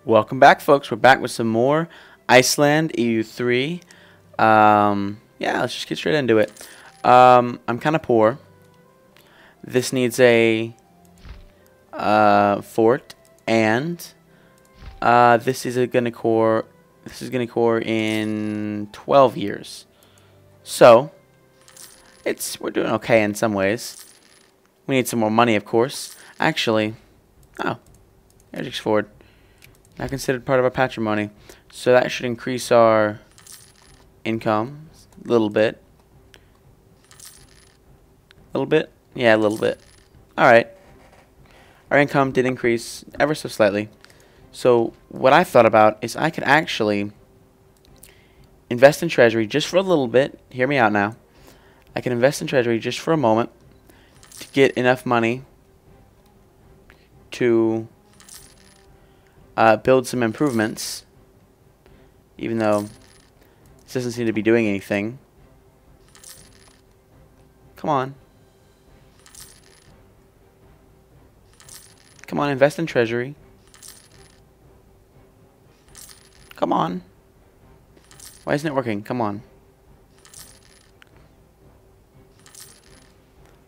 Welcome back, folks. We're back with some more Iceland EU3. Yeah, let's just get straight into it. I'm kind of poor. This needs a fort, and this is gonna core. This is gonna core in 12 years. So we're doing okay in some ways. We need some more money, of course. Actually, oh, Energy Forward. Not considered part of our patrimony. So that should increase our income a little bit. A little bit? Yeah, a little bit. Alright. Our income did increase ever so slightly. So what I thought about is I could actually invest in treasury just for a little bit. Hear me out now. I can invest in treasury just for a moment to get enough money to build some improvements, even though this doesn't seem to be doing anything. Come on. Come on, invest in treasury. Come on. Why isn't it working? Come on.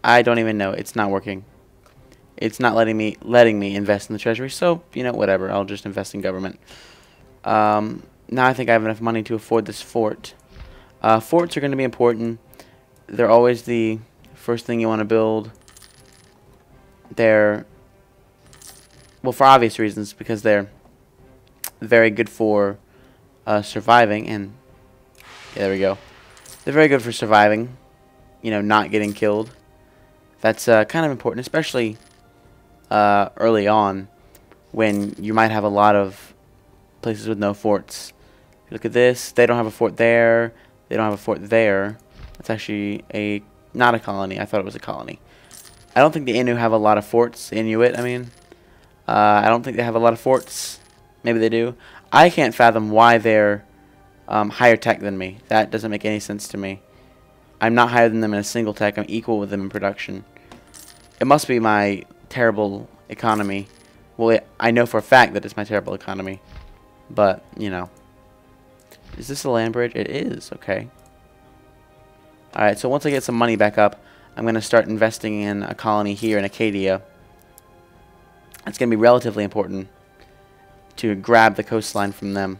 I don't even know. It's not working. It's not letting me invest in the treasury, so, you know, whatever. I'll just invest in government. Now I think I have enough money to afford this fort. Forts are going to be important. They're always the first thing you want to build. They're, well, for obvious reasons, because they're very good for surviving, and yeah, there we go. They're very good for surviving, you know, not getting killed. That's kind of important, especially early on, when you might have a lot of places with no forts. Look at this. They don't have a fort there. They don't have a fort there. That's actually not a colony. I thought it was a colony. I don't think the Innu have a lot of forts. Inuit, I mean. I don't think they have a lot of forts. Maybe they do. I can't fathom why they're higher tech than me. That doesn't make any sense to me. I'm not higher than them in a single tech. I'm equal with them in production. It must be my terrible economy. Well, I know for a fact that it's my terrible economy. But, you know. Is this a land bridge? It is. Okay. Alright, so once I get some money back up, I'm going to start investing in a colony here in Acadia. It's going to be relatively important to grab the coastline from them,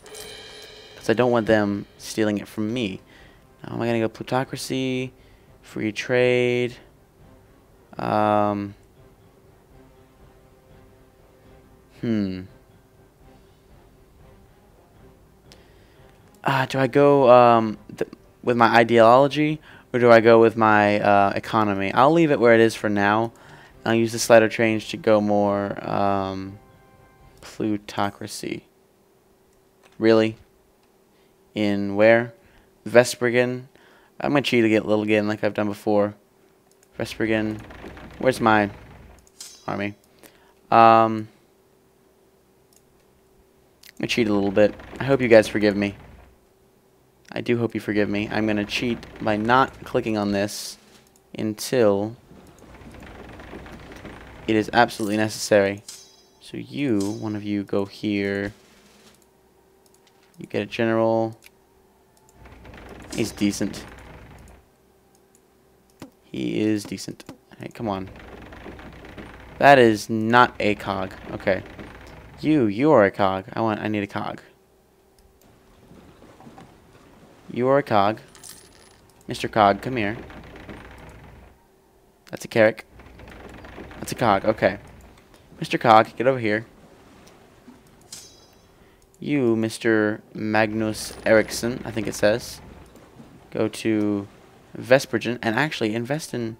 because I don't want them stealing it from me. Now, am I going to go plutocracy, free trade? Do I go with my ideology, or do I go with my economy? I'll leave it where it is for now. I'll use the slider change to go more plutocracy. Really? In where? Vespergen? I'm going to cheat again like I've done before. Vespergen. Where's my army? I'm going to cheat a little bit. I hope you guys forgive me. I do hope you forgive me. I'm going to cheat by not clicking on this until it is absolutely necessary. So one of you go here. You get a general. He's decent. He is decent. Hey, come on. That is not a cog. Okay. You are a cog. I need a cog. You are a cog. Mr. Cog, come here. That's a carrick. That's a cog. Okay. Mr. Cog, get over here. You, Mr. Magnus Eriksson, I think it says. Go to Vespergen and actually invest in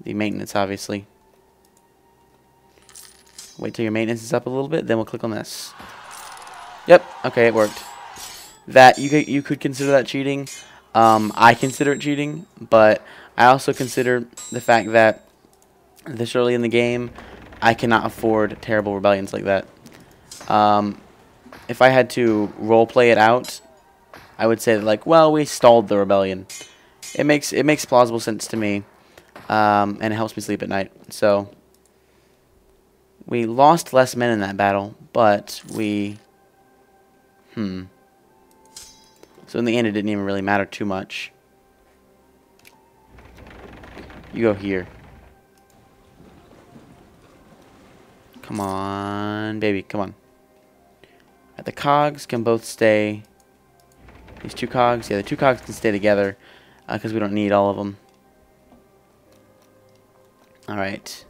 the maintenance, obviously. Wait till your maintenance is up a little bit, then we'll click on this. Yep, okay, it worked. That you could consider that cheating. I consider it cheating, but I also consider the fact that this early in the game, I cannot afford terrible rebellions like that. If I had to roleplay it out, I would say that, like, well, we stalled the rebellion. It makes plausible sense to me, and it helps me sleep at night. So We lost less men in that battle, but we... So in the end, it didn't even really matter too much. You go here. Come on, baby, come on. The cogs can both stay. These two cogs, yeah, the two cogs can stay together because we don't need all of them. All right.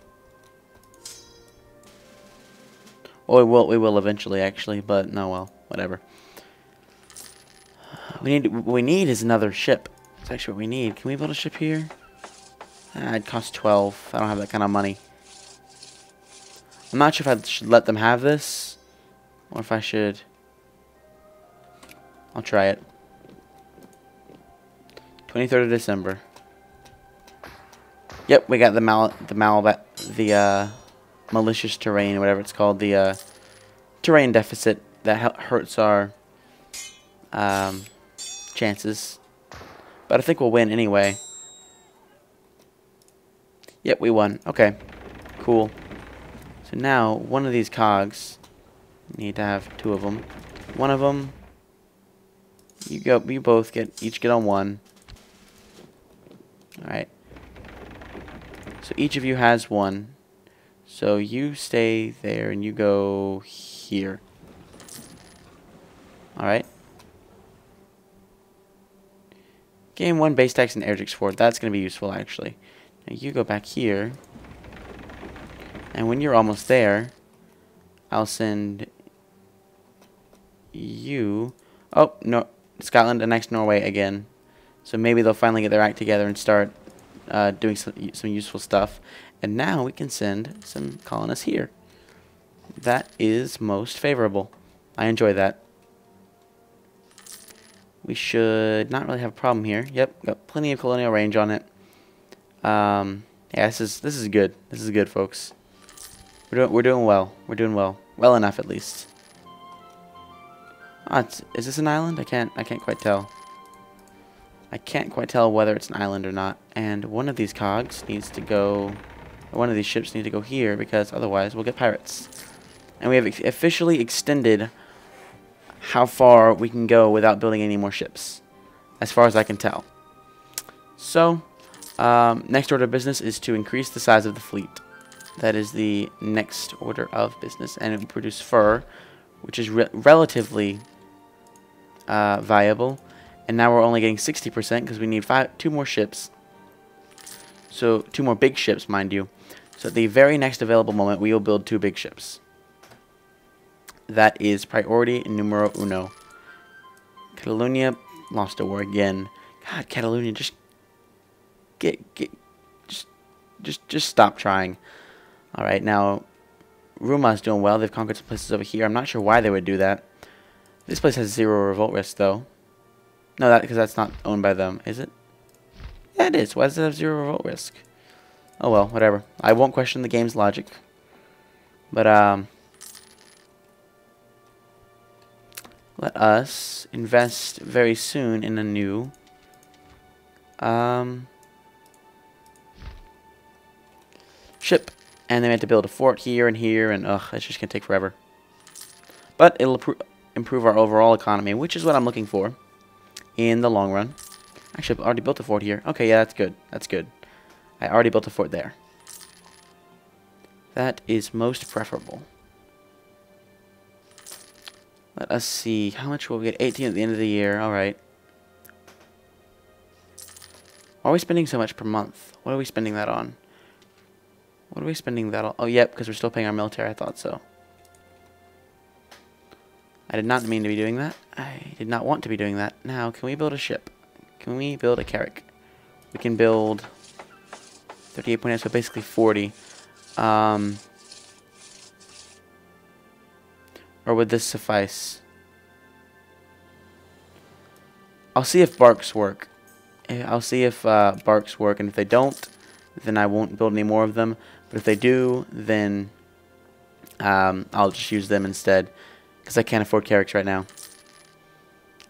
Well, we will eventually, actually, but no, well, whatever. What we need is another ship. That's actually what we need. Can we build a ship here? It'd cost 12. I don't have that kind of money. I'm not sure if I should let them have this, or if I should. I'll try it. 23rd of December. Yep, we got the malicious terrain, whatever it's called, the terrain deficit that hurts our chances. But I think we'll win anyway. Yep, we won. Okay, cool. So now one of these cogs, need to have two of them. One of them, you both each get on one. All right. So each of you has one. So you stay there and you go here. Alright. Gain 1 base tax and airjigs forward. That's going to be useful, actually. Now you go back here. And when you're almost there, I'll send you... Oh, no. Scotland annexed Norway again. So maybe they'll finally get their act together and start doing some useful stuff. And now we can send some colonists here. That is most favorable. I enjoy that. We should not really have a problem here. Yep, got plenty of colonial range on it. Yeah, this is good. This is good, folks. We're doing well. We're doing well. Well enough, at least. Is this an island? I can't quite tell. I can't quite tell whether it's an island or not. And one of these cogs needs to go... One of these ships need to go here, because otherwise we'll get pirates. And we have officially extended how far we can go without building any more ships, as far as I can tell. So, next order of business is to increase the size of the fleet. That is the next order of business. And it will produce fur, which is relatively viable. And now we're only getting 60% because we need 2 more ships. So 2 more big ships, mind you. So at the very next available moment, we will build 2 big ships. That is priority numero uno. Catalonia lost a war again. God, Catalonia, just stop trying. All right, now Ruma's doing well. They've conquered some places over here. I'm not sure why they would do that. This place has 0 revolt risk, though. No, because that's not owned by them, is it? Yeah, it is. Why does it have 0 revolt risk? Oh well, whatever. I won't question the game's logic. But let us invest very soon in a new ship. And then we have to build a fort here and here, and it's just gonna take forever. But it'll improve our overall economy, which is what I'm looking for in the long run. Actually, I've already built a fort here. Okay, yeah, that's good. That's good. I already built a fort there. That is most preferable. Let us see. How much will we get? 18 at the end of the year. Alright. Why are we spending so much per month? What are we spending that on? What are we spending that on? Oh, yep, because we're still paying our military. I thought so. I did not mean to be doing that. I did not want to be doing that. Now, can we build a ship? Can we build a carrack? We can build 38.8, so basically 40. Or would this suffice? I'll see if barks work. I'll see if barks work, and if they don't, then I won't build any more of them. But if they do, then I'll just use them instead, because I can't afford carracks right now.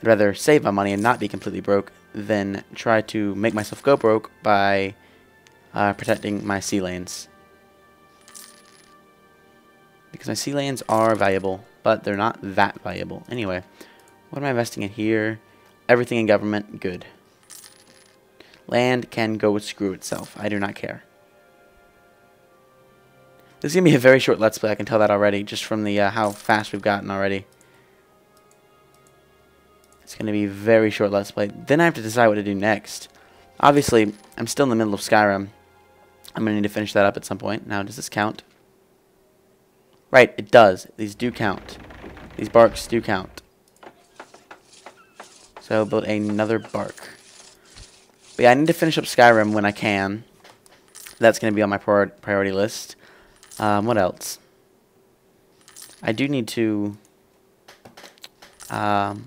I'd rather save my money and not be completely broke than try to make myself go broke by protecting my sea lanes. because my sea lanes are valuable, but they're not that valuable. Anyway, what am I investing in here? Everything in government, good. Land can go screw itself. I do not care. This is going to be a very short Let's Play, I can tell that already, just from the how fast we've gotten already. It's going to be a very short Let's Play. Then I have to decide what to do next. Obviously, I'm still in the middle of Skyrim. I'm going to need to finish that up at some point. Now, does this count? Right, it does. These do count. These barks do count. So, build another bark. But yeah, I need to finish up Skyrim when I can. That's going to be on my priority list. What else? I do need to... can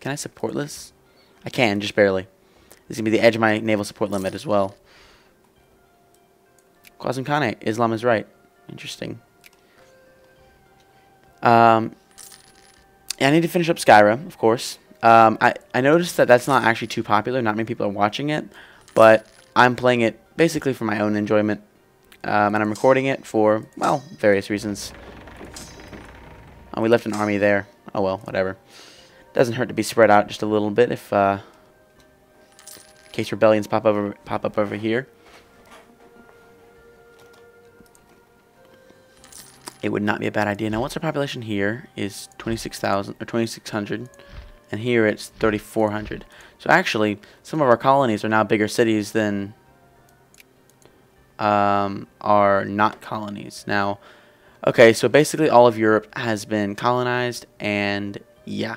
I support this? I can, just barely. This is going to be the edge of my naval support limit as well. Qasim Khanate, Islam is right. Interesting. Yeah, I need to finish up Skyrim, of course. I noticed that that's not actually too popular. Not many people are watching it. But I'm playing it basically for my own enjoyment. And I'm recording it for, well, various reasons. Oh, we left an army there. Oh well, whatever. Doesn't hurt to be spread out just a little bit if, in case rebellions pop up over here. It would not be a bad idea. Now, what's our population here? Is 26,000 or 2,600, and here it's 3,400. So actually, some of our colonies are now bigger cities than are not colonies. Now, okay, so basically all of Europe has been colonized, and yeah,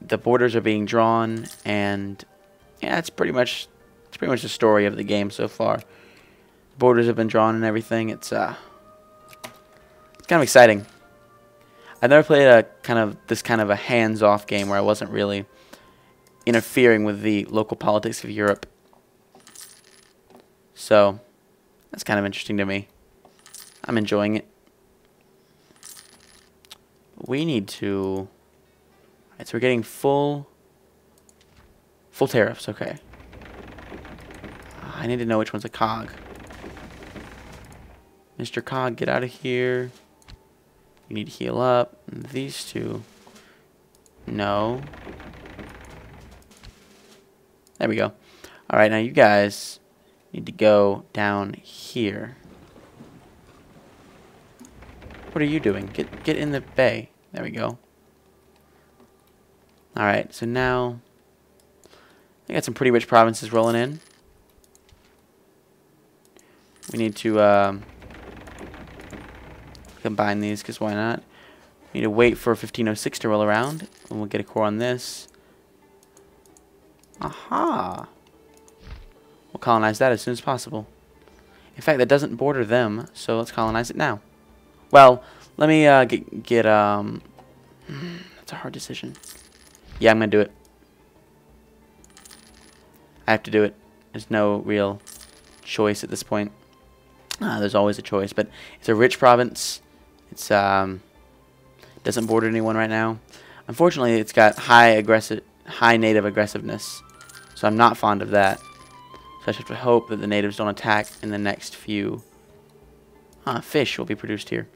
the borders are being drawn, and yeah, it's pretty much the story of the game so far. Borders have been drawn and everything. It's kind of exciting. I've never played this kind of a hands-off game where I wasn't really interfering with the local politics of Europe. So, that's kind of interesting to me. I'm enjoying it. We need to... Alright, so we're getting full tariffs, okay. I need to know which one's a cog. Mr. Cog, get out of here. You need to heal up. These two. No. There we go. Alright, now you guys need to go down here. What are you doing? Get in the bay. There we go. Alright, so now I got some pretty rich provinces rolling in. We need to combine these, because why not? We need to wait for 1506 to roll around, and we'll get a core on this. Aha! We'll colonize that as soon as possible. In fact, that doesn't border them, so let's colonize it now. Well, let me that's a hard decision. Yeah, I'm gonna do it. I have to do it. There's no real choice at this point. There's always a choice, but it's a rich province. It's doesn't border anyone right now. Unfortunately, it's got high native aggressiveness, so I'm not fond of that. So I just have to hope that the natives don't attack in the next few. Fish will be produced here.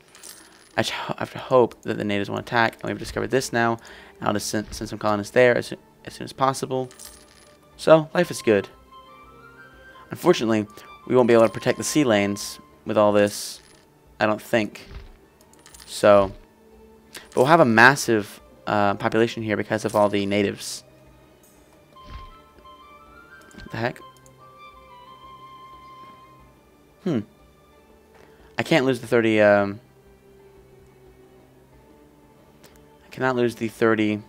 I have to hope that the natives won't attack. And we've discovered this now. I'll just send some colonists there as soon as possible. So life is good. Unfortunately, we won't be able to protect the sea lanes with all this, I don't think. So, but we'll have a massive population here because of all the natives. What the heck? I can't lose the 30. I cannot lose the 30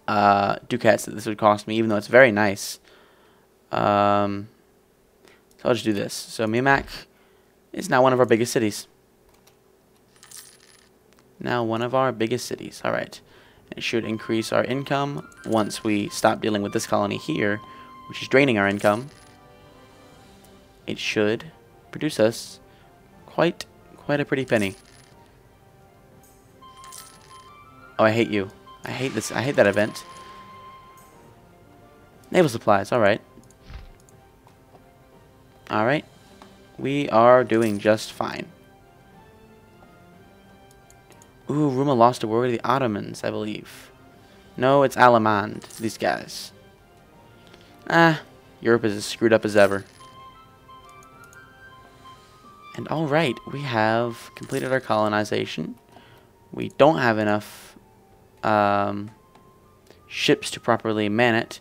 ducats that this would cost me, even though it's very nice. So I'll just do this. So Mimak is now one of our biggest cities. Now one of our biggest cities. Alright. It should increase our income once we stop dealing with this colony here, which is draining our income. It should produce us quite a pretty penny. Oh, I hate you. I hate this. I hate that event. Naval supplies. Alright. Alright. We are doing just fine. Ooh, Ruma lost a war to the Ottomans, I believe. No, it's Alamand, these guys. Europe is as screwed up as ever. And alright, we have completed our colonization. We don't have enough ships to properly man it,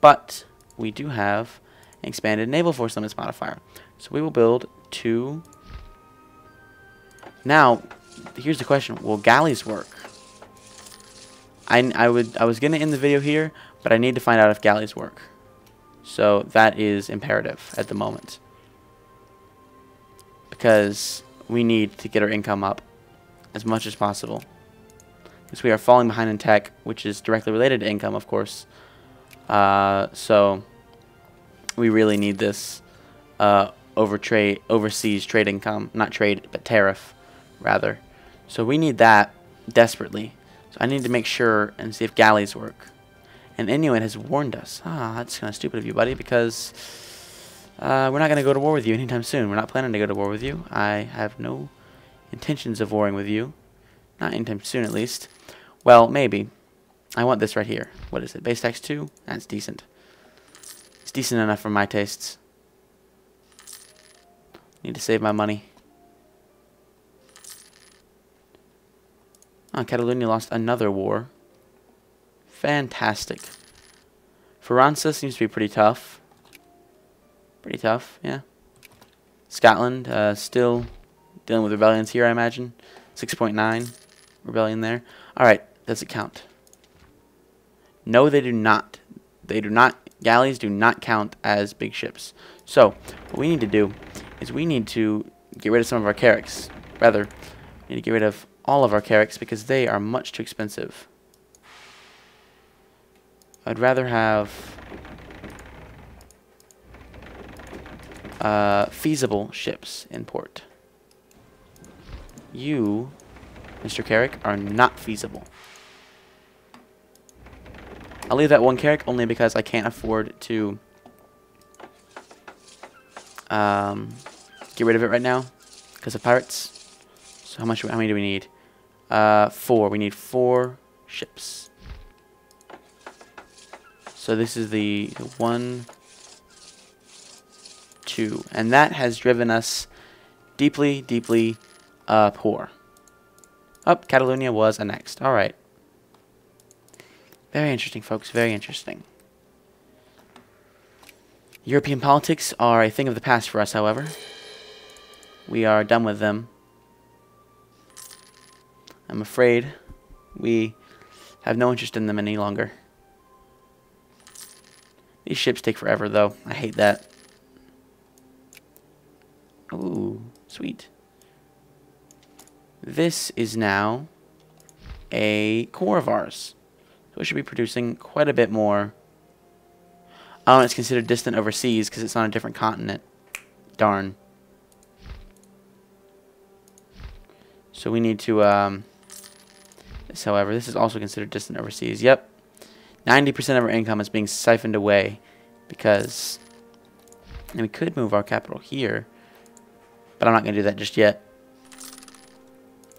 but we do have an expanded naval force limits modifier. So we will build 2. Now, here's the question: will galleys work? I was gonna end the video here, but I need to find out if galleys work. So that is imperative at the moment, because we need to get our income up as much as possible, because we are falling behind in tech, which is directly related to income, of course. So we really need this overseas trade income, not trade, but tariff, rather. So we need that desperately. So I need to make sure and see if galleys work. And Inuit has warned us. That's kind of stupid of you, buddy, because we're not going to go to war with you anytime soon. We're not planning to go to war with you. I have no intentions of warring with you. Not anytime soon, at least. Well, maybe. I want this right here. What is it? Base tax 2? That's decent. It's decent enough for my tastes. Need to save my money. Catalonia lost another war. Fantastic. França seems to be pretty tough. Pretty tough, yeah. Scotland, still dealing with rebellions here, I imagine. 6.9 rebellion there. Alright, does it count? No, they do not. They do not. Galleys do not count as big ships. So, what we need to do is we need to get rid of some of our carracks. Rather, we need to get rid of all of our carracks because they are much too expensive. I'd rather have feasible ships in port. You, Mr. Carrack, are not feasible. I'll leave that one carrack only because I can't afford to get rid of it right now because of pirates. So how many do we need? 4. We need 4 ships. So this is the 1, 2, and that has driven us deeply, deeply poor. Catalonia was annexed. All right. Very interesting, folks. Very interesting. European politics are a thing of the past for us, however. We are done with them. I'm afraid we have no interest in them any longer. These ships take forever, though. I hate that. Ooh, sweet. This is now a core of ours. So we should be producing quite a bit more. Oh, it's considered distant overseas because it's on a different continent. Darn. So we need to, however, this is also considered distant overseas. Yep. 90% of our income is being siphoned away because, and we could move our capital here, but I'm not going to do that just yet.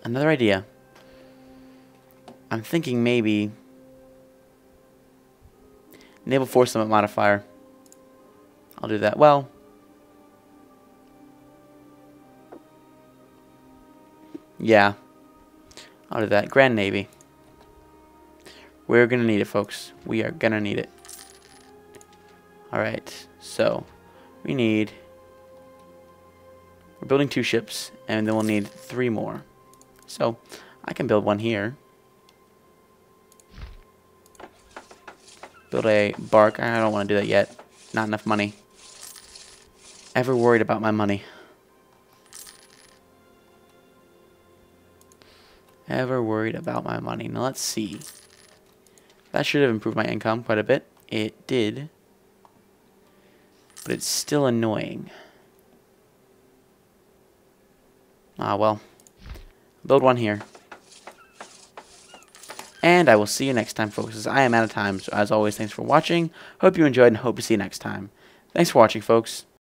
Another idea. I'm thinking maybe naval force limit modifier. I'll do that. Well, yeah, I'll do that. Grand Navy. We're going to need it, folks. We are going to need it. Alright, so we're building 2 ships, and then we'll need 3 more. So I can build one here. Build a bark. I don't want to do that yet. Not enough money. Ever worried about my money. Ever worried about my money. Now let's see. That should have improved my income quite a bit. It did. But it's still annoying. Well. Build one here. And I will see you next time, folks, as I am out of time. So as always, thanks for watching. Hope you enjoyed and hope to see you next time. Thanks for watching, folks.